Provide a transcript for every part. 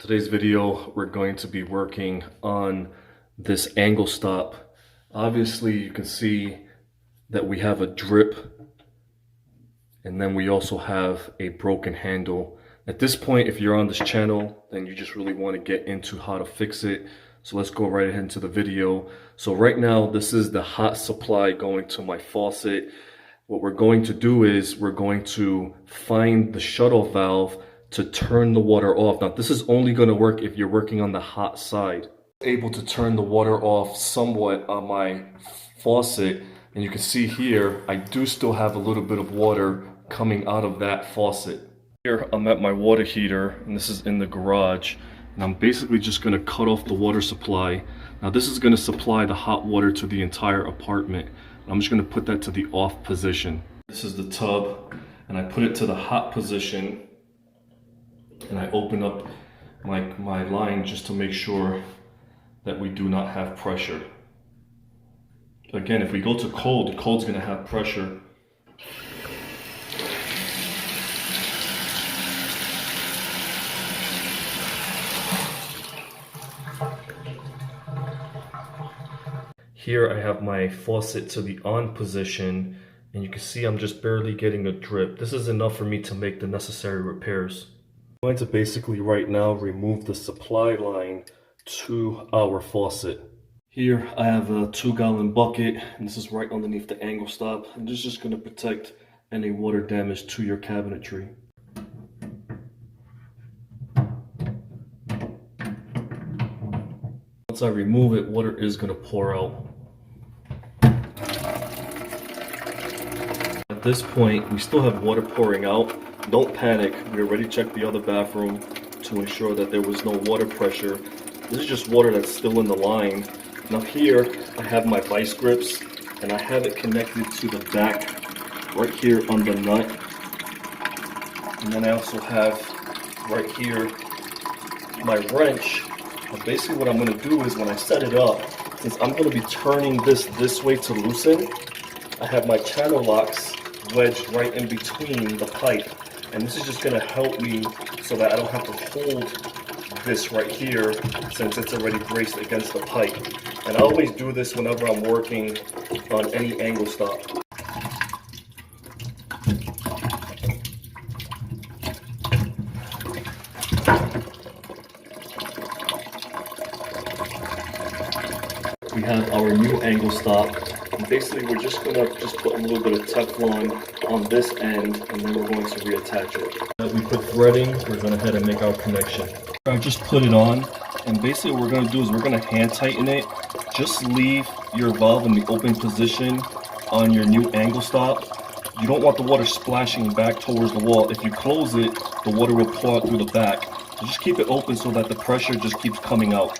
Today's video, we're going to be working on this angle stop. Obviously, you can see that we have a drip, and then we also have a broken handle. At this point, if you're on this channel, then you just really want to get into how to fix it. So let's go right ahead into the video. So right now, this is the hot supply going to my faucet. What we're going to do is we're going to find the shuttle valve to turn the water off. Now, this is only going to work if you're working on the hot side. Able to turn the water off somewhat on my faucet, and you can see here, I do still have a little bit of water coming out of that faucet. Here, I'm at my water heater, and this is in the garage, and I'm basically just going to cut off the water supply. Now, this is going to supply the hot water to the entire apartment. I'm just going to put that to the off position. This is the tub, and I put it to the hot position. And I open up my line just to make sure that we do not have pressure. Again, if we go to cold, the cold's gonna have pressure. Here I have my faucet to the on position, and you can see I'm just barely getting a drip. This is enough for me to make the necessary repairs. I'm going to basically right now remove the supply line to our faucet. Here I have a 2-gallon bucket, and this is right underneath the angle stop, and this is just going to protect any water damage to your cabinetry. Once I remove it, water is going to pour out. At this point, we still have water pouring out. Don't panic, we already checked the other bathroom to ensure that there was no water pressure. This is just water that's still in the line. Now here, I have my vice grips, and I have it connected to the back, right here on the nut. And then I also have, right here, my wrench. And basically what I'm going to do is when I set it up, since I'm going to be turning this way to loosen, I have my channel locks wedged right in between the pipe. And this is just going to help me so that I don't have to hold this right here since it's already braced against the pipe. And I always do this whenever I'm working on any angle stop. We have our new angle stop. And basically we're just going to put a little bit of Teflon on this end, and then we're going to reattach it. We put threading, we're going to head and make our connection. I just put it on, and basically what we're going to do is we're going to hand tighten it. Just leave your valve in the open position on your new angle stop. You don't want the water splashing back towards the wall. If you close it, the water will pour out through the back. So just keep it open so that the pressure just keeps coming out.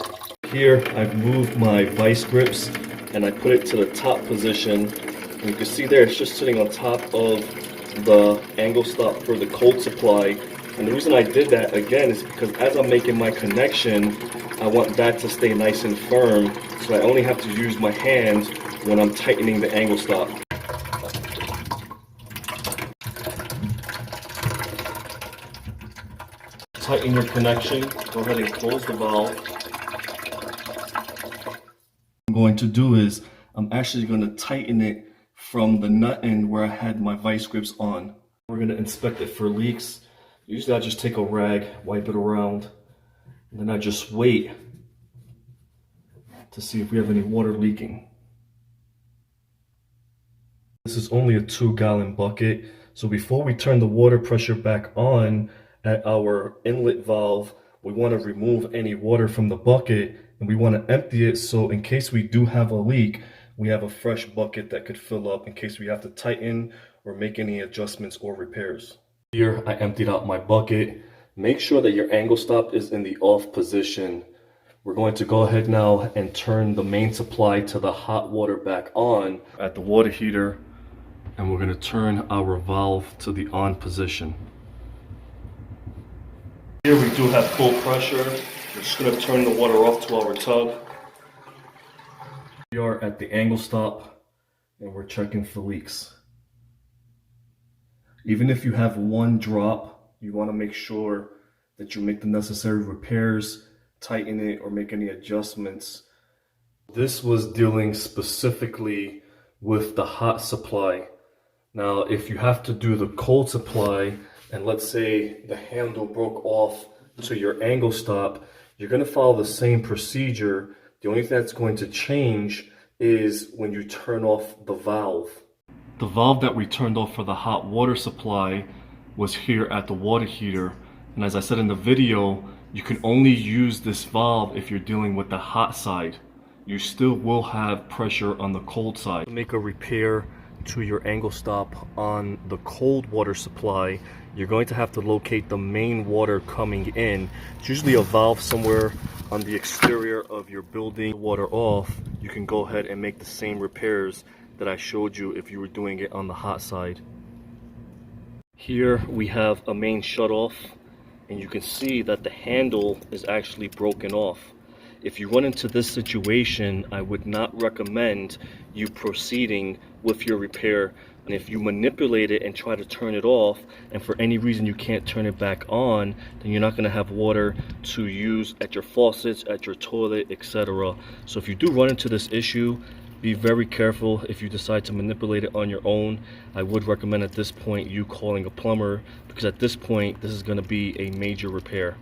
Here I've moved my vice grips and I put it to the top position. And you can see there it's just sitting on top of the angle stop for the cold supply. And the reason I did that again is because as I'm making my connection, I want that to stay nice and firm, so I only have to use my hands when I'm tightening the angle stop. Tighten your connection, go ahead and close the valve. What I'm going to do is I'm actually going to tighten it from the nut end where I had my vice grips on. We're going to inspect it for leaks. Usually I just take a rag, wipe it around, and then I just wait to see if we have any water leaking. This is only a 2-gallon bucket, so before we turn the water pressure back on at our inlet valve, we want to remove any water from the bucket, and we want to empty it so in case we do have a leak, we have a fresh bucket that could fill up in case we have to tighten or make any adjustments or repairs. Here I emptied out my bucket. Make sure that your angle stop is in the off position. We're going to go ahead now and turn the main supply to the hot water back on at the water heater, and we're going to turn our valve to the on position. Here we do have full pressure. We're just going to turn the water off to our tub. We are at the angle stop and we're checking for leaks. Even if you have one drop, you want to make sure that you make the necessary repairs, tighten it, or make any adjustments. This was dealing specifically with the hot supply. Now, if you have to do the cold supply, and let's say the handle broke off to your angle stop, you're going to follow the same procedure. The only thing that's going to change is when you turn off the valve. The valve that we turned off for the hot water supply was here at the water heater. And as I said in the video, you can only use this valve if you're dealing with the hot side. You still will have pressure on the cold side. To make a repair to your angle stop on the cold water supply, you're going to have to locate the main water coming in. It's usually a valve somewhere on the exterior of your building. Water off, you can go ahead and make the same repairs that I showed you if you were doing it on the hot side. Here we have a main shutoff, and you can see that the handle is actually broken off. If you run into this situation, I would not recommend you proceeding with your repair. And if you manipulate it and try to turn it off, and for any reason you can't turn it back on, then you're not going to have water to use at your faucets, at your toilet, etc. So if you do run into this issue, be very careful. If you decide to manipulate it on your own, I would recommend at this point you calling a plumber, because at this point this is going to be a major repair.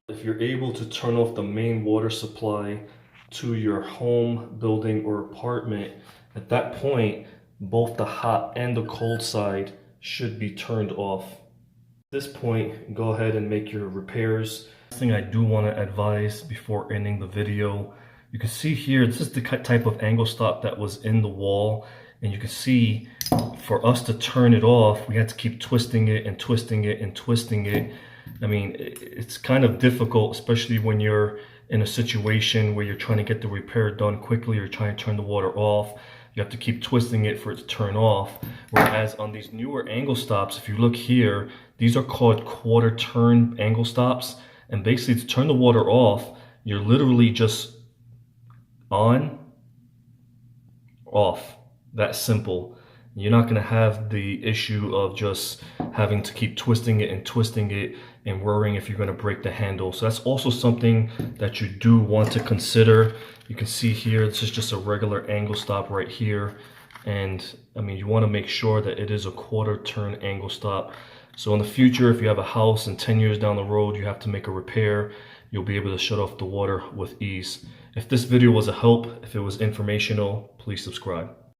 If you're able to turn off the main water supply to your home, building, or apartment, at that point both the hot and the cold side should be turned off. At this point, go ahead and make your repairs. One thing I do want to advise before ending the video, you can see here, this is the type of angle stop that was in the wall, and you can see for us to turn it off, we had to keep twisting it and twisting it and twisting it. I mean, it's kind of difficult, especially when you're in a situation where you're trying to get the repair done quickly or trying to turn the water off. You have to keep twisting it for it to turn off. Whereas on these newer angle stops, if you look here, these are called quarter turn angle stops. And basically to turn the water off, you're literally just on, off. That simple. You're not going to have the issue of just having to keep twisting it and worrying if you're going to break the handle. So that's also something that you do want to consider. You can see here, this is just a regular angle stop right here. And I mean, you want to make sure that it is a quarter turn angle stop. So in the future, if you have a house and 10 years down the road, you have to make a repair, you'll be able to shut off the water with ease. If this video was a help, if it was informational, please subscribe.